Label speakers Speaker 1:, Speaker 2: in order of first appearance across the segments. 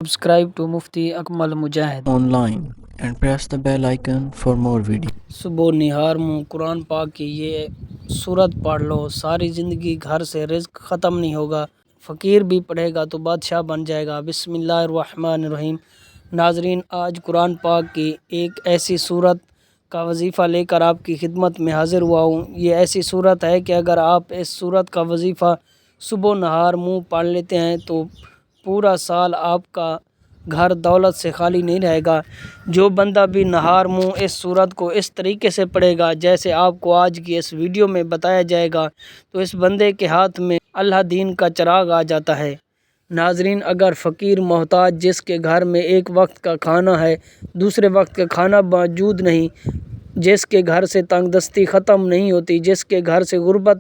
Speaker 1: Subscribe to Mufti Akmal Mujahid
Speaker 2: online and press the bell icon for more videos.
Speaker 1: صبح نہار منہ قرآن پاک کی یہ صورت پڑھ لو، ساری زندگی گھر سے رزق ختم نہیں ہوگا، فقیر بھی پڑھے گا تو بادشاہ بن جائے گا۔ بسم اللہ الرحمن الرحیم۔ ناظرین، آج قرآن پاک کی ایک ایسی صورت کا وظیفہ لے کر آپ کی خدمت میں حاضر ہوا ہوں۔ یہ ایسی صورت ہے کہ اگر آپ اس صورت کا وظیفہ صبح نہار منہ پڑھ لیتے ہیں تو پورا سال آپ کا گھر دولت سے خالی نہیں رہے گا۔ جو بندہ بھی نہار منہ اس صورت کو اس طریقے سے پڑھے گا جیسے آپ کو آج کی اس ویڈیو میں بتایا جائے گا تو اس بندے کے ہاتھ میں اللہ دین کا چراغ آ جاتا ہے۔ ناظرین، اگر فقیر محتاج جس کے گھر میں ایک وقت کا کھانا ہے، دوسرے وقت کا کھانا موجود نہیں، جس کے گھر سے تنگ دستی ختم نہیں ہوتی، جس کے گھر سے غربت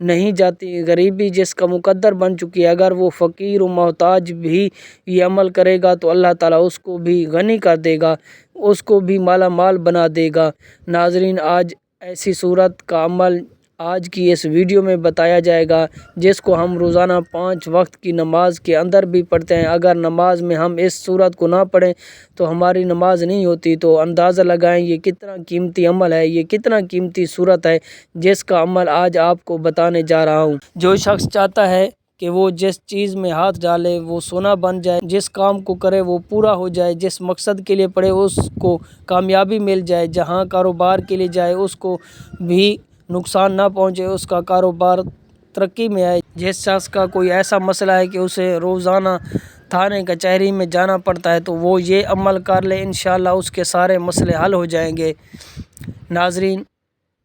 Speaker 1: نہیں جاتی، غریبی جس کا مقدر بن چکی ہے، اگر وہ فقیر و محتاج بھی یہ عمل کرے گا تو اللہ تعالیٰ اس کو بھی غنی کر دے گا، اس کو بھی مالا مال بنا دے گا۔ ناظرین، آج ایسی صورت کا عمل آج کی اس ویڈیو میں بتایا جائے گا جس کو ہم روزانہ 5 وقت کی نماز کے اندر بھی پڑھتے ہیں۔ اگر نماز میں ہم اس صورت کو نہ پڑھیں تو ہماری نماز نہیں ہوتی۔ تو اندازہ لگائیں یہ کتنا قیمتی عمل ہے، یہ کتنا قیمتی صورت ہے جس کا عمل آج آپ کو بتانے جا رہا ہوں۔ جو شخص چاہتا ہے کہ وہ جس چیز میں ہاتھ ڈالے وہ سونا بن جائے، جس کام کو کرے وہ پورا ہو جائے، جس مقصد کے لیے پڑھے اس کو کامیابی مل جائے، جہاں کاروبار کے لیے جائے اس کو بھی نقصان نہ پہنچے، اس کا کاروبار ترقی میں آئے، جس شخص کا کوئی ایسا مسئلہ ہے کہ اسے روزانہ تھانے کچہری میں جانا پڑتا ہے تو وہ یہ عمل کر لے، انشاءاللہ اس کے سارے مسئلے حل ہو جائیں گے۔ ناظرین،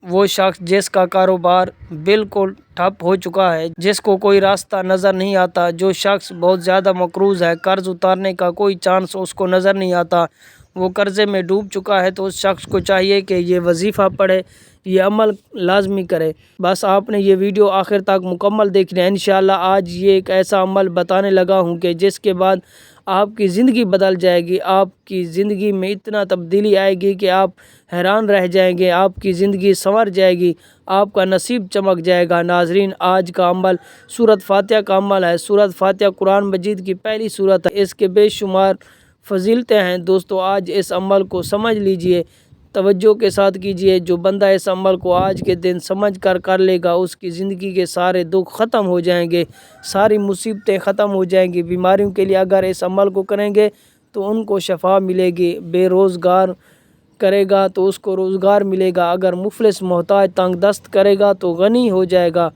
Speaker 1: وہ شخص جس کا کاروبار بالکل ٹھپ ہو چکا ہے، جس کو کوئی راستہ نظر نہیں آتا، جو شخص بہت زیادہ مقروض ہے، قرض اتارنے کا کوئی چانس اس کو نظر نہیں آتا، وہ قرضے میں ڈوب چکا ہے، تو اس شخص کو چاہیے کہ یہ وظیفہ پڑھے، یہ عمل لازمی کرے۔ بس آپ نے یہ ویڈیو آخر تک مکمل دیکھنا ہے۔ انشاءاللہ آج یہ ایک ایسا عمل بتانے لگا ہوں کہ جس کے بعد آپ کی زندگی بدل جائے گی، آپ کی زندگی میں اتنا تبدیلی آئے گی کہ آپ حیران رہ جائیں گے، آپ کی زندگی سنور جائے گی، آپ کا نصیب چمک جائے گا۔ ناظرین، آج کا عمل سورۃ فاتحہ کا عمل ہے۔ سورۃ فاتحہ قرآن مجید کی پہلی سورت ہے، اس کے بے شمار فضیلتیں ہیں۔ دوستو، آج اس عمل کو سمجھ لیجئے، توجہ کے ساتھ کیجئے۔ جو بندہ اس عمل کو آج کے دن سمجھ کر لے گا اس کی زندگی کے سارے دکھ ختم ہو جائیں گے، ساری مصیبتیں ختم ہو جائیں گی۔ بیماریوں کے لیے اگر اس عمل کو کریں گے تو ان کو شفا ملے گی، بے روزگار کرے گا تو اس کو روزگار ملے گا، اگر مفلس محتاج تنگ دست کرے گا تو غنی ہو جائے گا،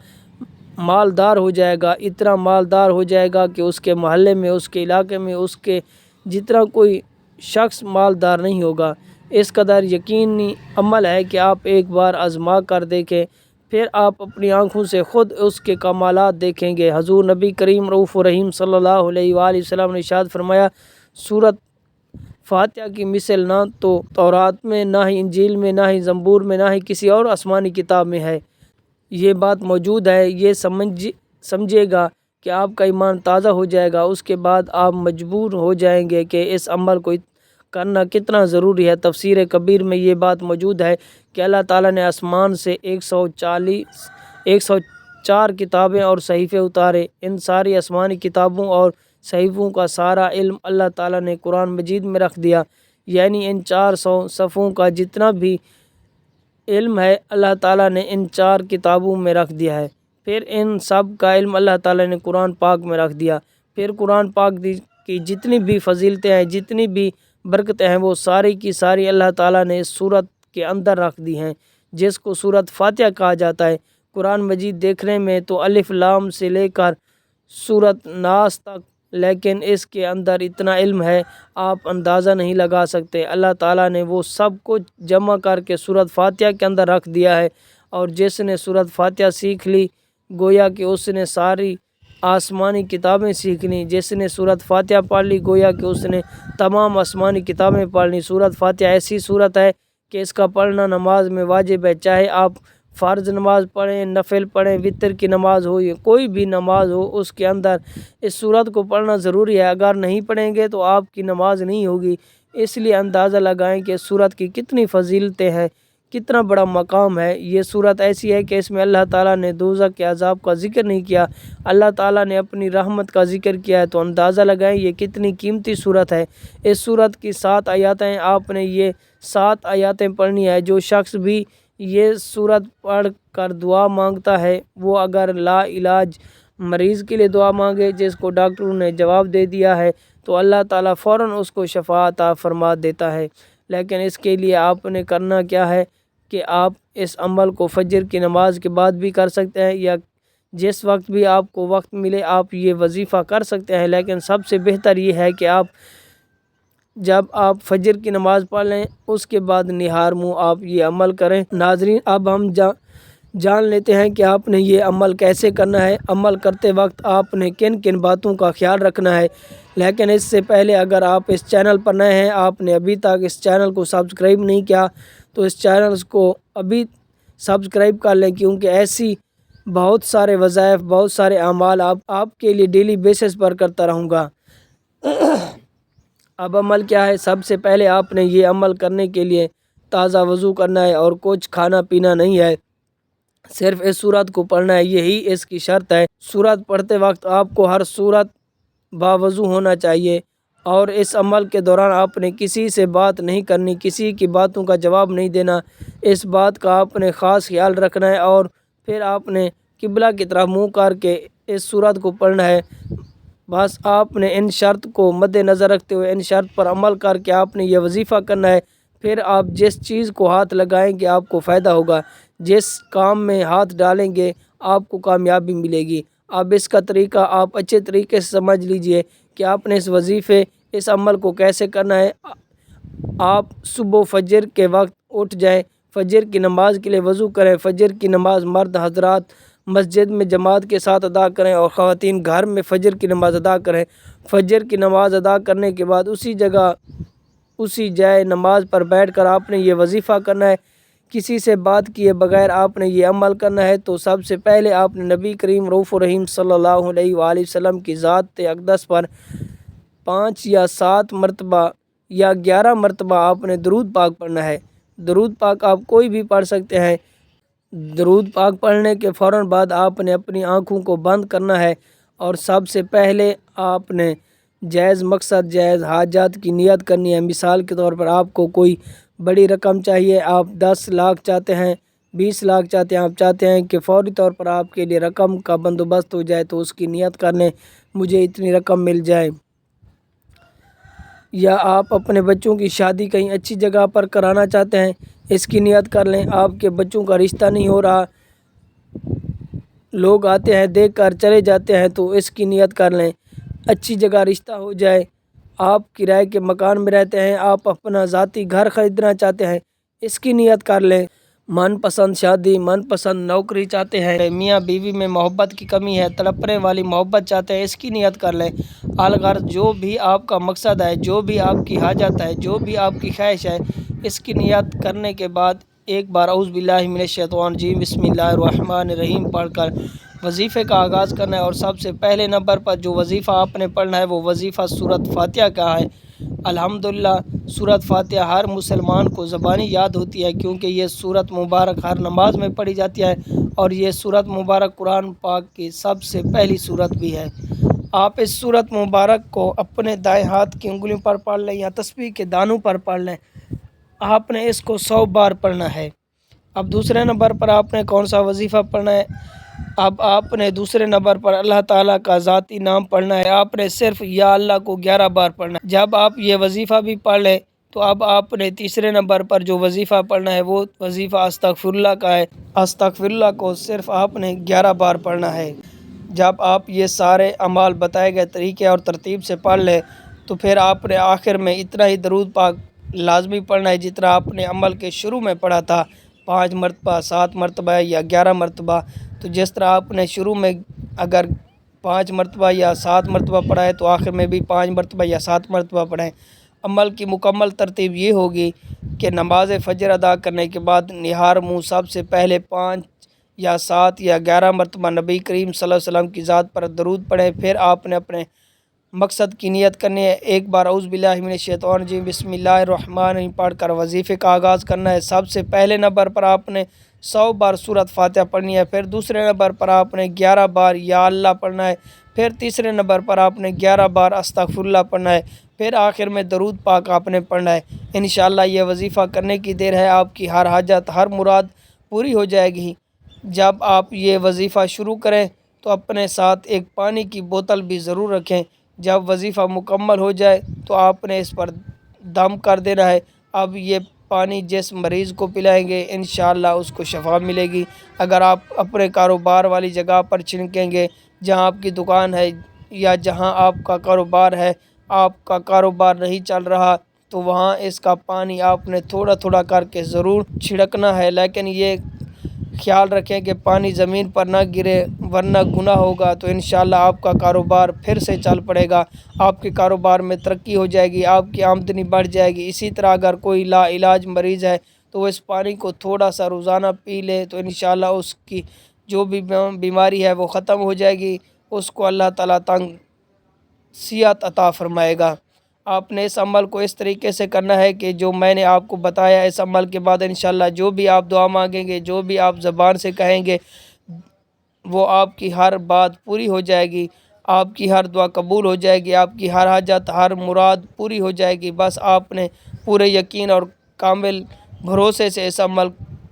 Speaker 1: مالدار ہو جائے گا، اتنا مالدار ہو جائے گا کہ اس کے محلے میں، اس کے علاقے میں اس کے جتنا کوئی شخص مالدار نہیں ہوگا۔ اس قدر یقینی عمل ہے کہ آپ ایک بار آزما کر دیکھیں، پھر آپ اپنی آنکھوں سے خود اس کے کمالات دیکھیں گے۔ حضور نبی کریم رؤوف الرحیم صلی اللہ علیہ وآلہ وسلم نے ارشاد فرمایا، سورۃ فاتحہ کی مثل نہ تو تورات میں، نہ ہی انجیل میں، نہ ہی زبور میں، نہ ہی کسی اور آسمانی کتاب میں ہے۔ یہ بات موجود ہے، یہ سمجھے گا کہ آپ کا ایمان تازہ ہو جائے گا، اس کے بعد آپ مجبور ہو جائیں گے کہ اس عمل کو کرنا کتنا ضروری ہے۔ تفسیر کبیر میں یہ بات موجود ہے کہ اللہ تعالیٰ نے آسمان سے 104 کتابیں اور صحیفے اتارے، ان ساری آسمانی کتابوں اور صحیفوں کا سارا علم اللہ تعالیٰ نے قرآن مجید میں رکھ دیا، یعنی ان 400 صفوں کا جتنا بھی علم ہے اللہ تعالیٰ نے ان 4 کتابوں میں رکھ دیا ہے، پھر ان سب کا علم اللہ تعالیٰ نے قرآن پاک میں رکھ دیا، پھر قرآن پاک کی جتنی بھی فضیلتیں ہیں، جتنی بھی برکتیں ہیں، وہ ساری کی ساری اللہ تعالیٰ نے اس سورت کے اندر رکھ دی ہیں، جس کو سورۃ فاتحہ کہا جاتا ہے۔ قرآن مجید دیکھنے میں تو الف لام سے لے کر سورۃ ناس تک، لیکن اس کے اندر اتنا علم ہے آپ اندازہ نہیں لگا سکتے۔ اللہ تعالیٰ نے وہ سب کچھ جمع کر کے سورۃ فاتحہ کے اندر رکھ دیا ہے، اور جس نے سورۃ فاتحہ سیکھ لی گویا کہ اس نے ساری آسمانی کتابیں سیکھ لیں، جس نے سورۃ فاتحہ پڑھ لی گویا کہ اس نے تمام آسمانی کتابیں پڑھ لیں۔ سورۃ فاتحہ ایسی سورت ہے کہ اس کا پڑھنا نماز میں واجب ہے، چاہے آپ فرض نماز پڑھیں، نفل پڑھیں، وتر کی نماز ہو، یا کوئی بھی نماز ہو، اس کے اندر اس سورت کو پڑھنا ضروری ہے۔ اگر نہیں پڑھیں گے تو آپ کی نماز نہیں ہوگی۔ اس لیے اندازہ لگائیں کہ سورت کی کتنی فضیلتیں ہیں، کتنا بڑا مقام ہے۔ یہ صورت ایسی ہے کہ اس میں اللہ تعالیٰ نے دوزخ کے عذاب کا ذکر نہیں کیا، اللہ تعالیٰ نے اپنی رحمت کا ذکر کیا ہے۔ تو اندازہ لگائیں یہ کتنی قیمتی صورت ہے۔ اس صورت کی 7 آیاتیں آپ نے یہ 7 آیاتیں پڑھنی ہے۔ جو شخص بھی یہ صورت پڑھ کر دعا مانگتا ہے، وہ اگر لا علاج مریض کے لیے دعا مانگے جس کو ڈاکٹروں نے جواب دے دیا ہے، تو اللہ تعالیٰ فوراً اس کو شفا عطا فرما دیتا ہے۔ لیکن اس کے لیے آپ نے کرنا کیا ہے کہ آپ اس عمل کو فجر کی نماز کے بعد بھی کر سکتے ہیں، یا جس وقت بھی آپ کو وقت ملے آپ یہ وظیفہ کر سکتے ہیں۔ لیکن سب سے بہتر یہ ہے کہ جب آپ فجر کی نماز پڑھ لیں اس کے بعد نہار منہ آپ یہ عمل کریں۔ ناظرین، اب ہم جان لیتے ہیں کہ آپ نے یہ عمل کیسے کرنا ہے۔ عمل کرتے وقت آپ نے کن کن باتوں کا خیال رکھنا ہے۔ لیکن اس سے پہلے اگر آپ اس چینل پر نئے ہیں، آپ نے ابھی تک اس چینل کو سبسکرائب نہیں کیا، تو اس چینل کو ابھی سبسکرائب کر لیں، کیونکہ ایسی بہت سارے وظائف، بہت سارے اعمال آپ کے لیے ڈیلی بیسس پر کرتا رہوں گا۔ اب عمل کیا ہے؟ سب سے پہلے آپ نے یہ عمل کرنے کے لیے تازہ وضو کرنا ہے اور کچھ کھانا پینا نہیں ہے، صرف اس صورت کو پڑھنا ہے، یہی اس کی شرط ہے۔ صورت پڑھتے وقت آپ کو ہر صورت باوضو ہونا چاہیے، اور اس عمل کے دوران آپ نے کسی سے بات نہیں کرنی، کسی کی باتوں کا جواب نہیں دینا، اس بات کا آپ نے خاص خیال رکھنا ہے۔ اور پھر آپ نے قبلہ کی طرف منہ کر کے اس صورت کو پڑھنا ہے۔ بس آپ نے ان شرط کو مد نظر رکھتے ہوئے ان شرط پر عمل کر کے آپ نے یہ وظیفہ کرنا ہے۔ پھر آپ جس چیز کو ہاتھ لگائیں گے آپ کو فائدہ ہوگا، جس کام میں ہاتھ ڈالیں گے آپ کو کامیابی ملے گی۔ اب اس کا طریقہ آپ اچھے طریقے سے سمجھ لیجئے کہ آپ نے اس عمل کو کیسے کرنا ہے۔ آپ صبح فجر کے وقت اٹھ جائیں، فجر کی نماز کے لیے وضو کریں۔ فجر کی نماز مرد حضرات مسجد میں جماعت کے ساتھ ادا کریں، اور خواتین گھر میں فجر کی نماز ادا کریں۔ فجر کی نماز ادا کرنے کے بعد اسی جگہ اسی جائے نماز پر بیٹھ کر آپ نے یہ وظیفہ کرنا ہے، کسی سے بات کیے بغیر آپ نے یہ عمل کرنا ہے۔ تو سب سے پہلے آپ نے نبی کریم رؤوف الرحیم صلی اللہ علیہ وآلہ وسلم کی ذات اقدس پر 5 یا 7 مرتبہ یا 11 مرتبہ آپ نے درود پاک پڑھنا ہے۔ درود پاک آپ کوئی بھی پڑھ سکتے ہیں۔ درود پاک پڑھنے کے فوراً بعد آپ نے اپنی آنکھوں کو بند کرنا ہے، اور سب سے پہلے آپ نے جائز مقصد، جائز حاجات کی نیت کرنی ہے۔ مثال کے طور پر آپ کو کوئی بڑی رقم چاہیے، آپ 10 لاکھ چاہتے ہیں، 20 لاکھ چاہتے ہیں، آپ چاہتے ہیں کہ فوری طور پر آپ کے لیے رقم کا بندوبست ہو جائے، تو اس کی نیت کر لیں، مجھے اتنی رقم مل جائے۔ یا آپ اپنے بچوں کی شادی کہیں اچھی جگہ پر کرانا چاہتے ہیں، اس کی نیت کر لیں۔ آپ کے بچوں کا رشتہ نہیں ہو رہا، لوگ آتے ہیں دیکھ کر چلے جاتے ہیں، تو اس کی نیت کر لیں، اچھی جگہ رشتہ ہو جائے۔ آپ کرائے کے مکان میں رہتے ہیں، آپ اپنا ذاتی گھر خریدنا چاہتے ہیں، اس کی نیت کر لیں۔ من پسند شادی، من پسند نوکری چاہتے ہیں، میاں بیوی میں محبت کی کمی ہے، تڑپنے والی محبت چاہتے ہیں، اس کی نیت کر لیں۔ الغرض جو بھی آپ کا مقصد ہے، جو بھی آپ کی حاجت ہے، جو بھی آپ کی خواہش ہے، اس کی نیت کرنے کے بعد ایک بار اعوذ باللہ من الشیطان الرجیم بسم اللہ الرحمن الرحیم پڑھ کر وظیفے کا آغاز کرنا ہے۔ اور سب سے پہلے نمبر پر جو وظیفہ آپ نے پڑھنا ہے وہ وظیفہ سورۃ فاتحہ کا ہے۔ الحمدللہ سورۃ فاتحہ ہر مسلمان کو زبانی یاد ہوتی ہے، کیونکہ یہ سورۃ مبارک ہر نماز میں پڑھی جاتی ہے، اور یہ سورۃ مبارک قرآن پاک کی سب سے پہلی سورت بھی ہے۔ آپ اس سورۃ مبارک کو اپنے دائیں ہاتھ کی انگلیوں پر پڑھ لیں یا تسبیح کے دانوں پر پڑھ لیں۔ آپ نے اس کو 100 بار پڑھنا ہے۔ اب دوسرے نمبر پر آپ نے کون سا وظیفہ پڑھنا ہے؟ اب آپ نے دوسرے نمبر پر اللہ تعالیٰ کا ذاتی نام پڑھنا ہے۔ آپ نے صرف یا اللہ کو 11 بار پڑھنا ہے۔ جب آپ یہ وظیفہ بھی پڑھ لیں تو اب آپ نے تیسرے نمبر پر جو وظیفہ پڑھنا ہے وہ وظیفہ استغفراللہ کا ہے۔ استغفراللہ کو صرف آپ نے 11 بار پڑھنا ہے۔ جب آپ یہ سارے اعمال بتائے گئے طریقے اور ترتیب سے پڑھ لیں تو پھر آپ نے آخر میں اتنا ہی درود پاک لازمی پڑھنا ہے جتنا آپ نے عمل کے شروع میں پڑھا تھا، 5 مرتبہ، 7 مرتبہ یا 11 مرتبہ۔ تو جس طرح آپ نے شروع میں اگر 5 مرتبہ یا 7 مرتبہ پڑھا ہے تو آخر میں بھی 5 مرتبہ یا 7 مرتبہ پڑھیں۔ عمل کی مکمل ترتیب یہ ہوگی کہ نماز فجر ادا کرنے کے بعد نہار منہ سب سے پہلے 5 یا 7 یا 11 مرتبہ نبی کریم صلی اللہ علیہ وسلم کی ذات پر درود پڑھیں۔ پھر آپ نے اپنے مقصد کی نیت کرنی ہے، ایک بار اعوذ باللہ من الشیطان الرجیم بسم اللہ الرحمن الرحیم پڑھ کر وظیفے کا آغاز کرنا ہے۔ سب سے پہلے نمبر پر آپ نے 100 بار سورۃ فاتحہ پڑھنی ہے، پھر دوسرے نمبر پر آپ نے 11 بار یا اللہ پڑھنا ہے، پھر تیسرے نمبر پر آپ نے 11 بار استغفراللہ پڑھنا ہے، پھر آخر میں درود پاک آپ نے پڑھنا ہے۔ انشاءاللہ یہ وظیفہ کرنے کی دیر ہے، آپ کی ہر حاجت ہر مراد پوری ہو جائے گی۔ جب آپ یہ وظیفہ شروع کریں تو اپنے ساتھ ایک پانی کی بوتل بھی ضرور رکھیں۔ جب وظیفہ مکمل ہو جائے تو آپ نے اس پر دم کر دینا ہے۔ اب یہ پانی جس مریض کو پلائیں گے انشاءاللہ اس کو شفا ملے گی۔ اگر آپ اپنے کاروبار والی جگہ پر چھڑکیں گے، جہاں آپ کی دکان ہے یا جہاں آپ کا کاروبار ہے، آپ کا کاروبار نہیں چل رہا، تو وہاں اس کا پانی آپ نے تھوڑا تھوڑا کر کے ضرور چھڑکنا ہے، لیکن یہ خیال رکھیں کہ پانی زمین پر نہ گرے ورنہ گناہ ہوگا۔ تو انشاءاللہ آپ کا کاروبار پھر سے چل پڑے گا، آپ کے کاروبار میں ترقی ہو جائے گی، آپ کی آمدنی بڑھ جائے گی۔ اسی طرح اگر کوئی لا علاج مریض ہے تو وہ اس پانی کو تھوڑا سا روزانہ پی لے تو انشاءاللہ اس کی جو بھی بیماری ہے وہ ختم ہو جائے گی، اس کو اللہ تعالیٰ تنگ صحت عطا فرمائے گا۔ آپ نے اس عمل کو اس طریقے سے کرنا ہے کہ جو میں نے آپ کو بتایا، اس عمل کے بعد انشاءاللہ جو بھی آپ دعا مانگیں گے، جو بھی آپ زبان سے کہیں گے، وہ آپ کی ہر بات پوری ہو جائے گی، آپ کی ہر دعا قبول ہو جائے گی، آپ کی ہر حاجت ہر مراد پوری ہو جائے گی۔ بس آپ نے پورے یقین اور کامل بھروسے سے اس عمل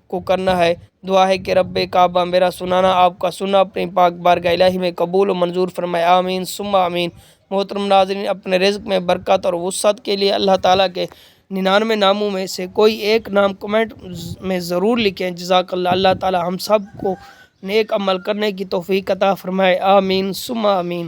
Speaker 1: کو کرنا ہے۔ دعا ہے کہ رب کعبہ میرا سنانا آپ کا سننا اپنی پاک بارگاہ الہی میں قبول و منظور فرمائے، آمین ثم آمین۔ محترم ناظرین، اپنے رزق میں برکت اور وسعت کے لیے اللہ تعالیٰ کے 99 ناموں میں سے کوئی ایک نام کمنٹ میں ضرور لکھیں۔ جزاک اللہ۔ اللہ تعالیٰ ہم سب کو نیک عمل کرنے کی توفیق عطا فرمائے، آمین ثم آمین۔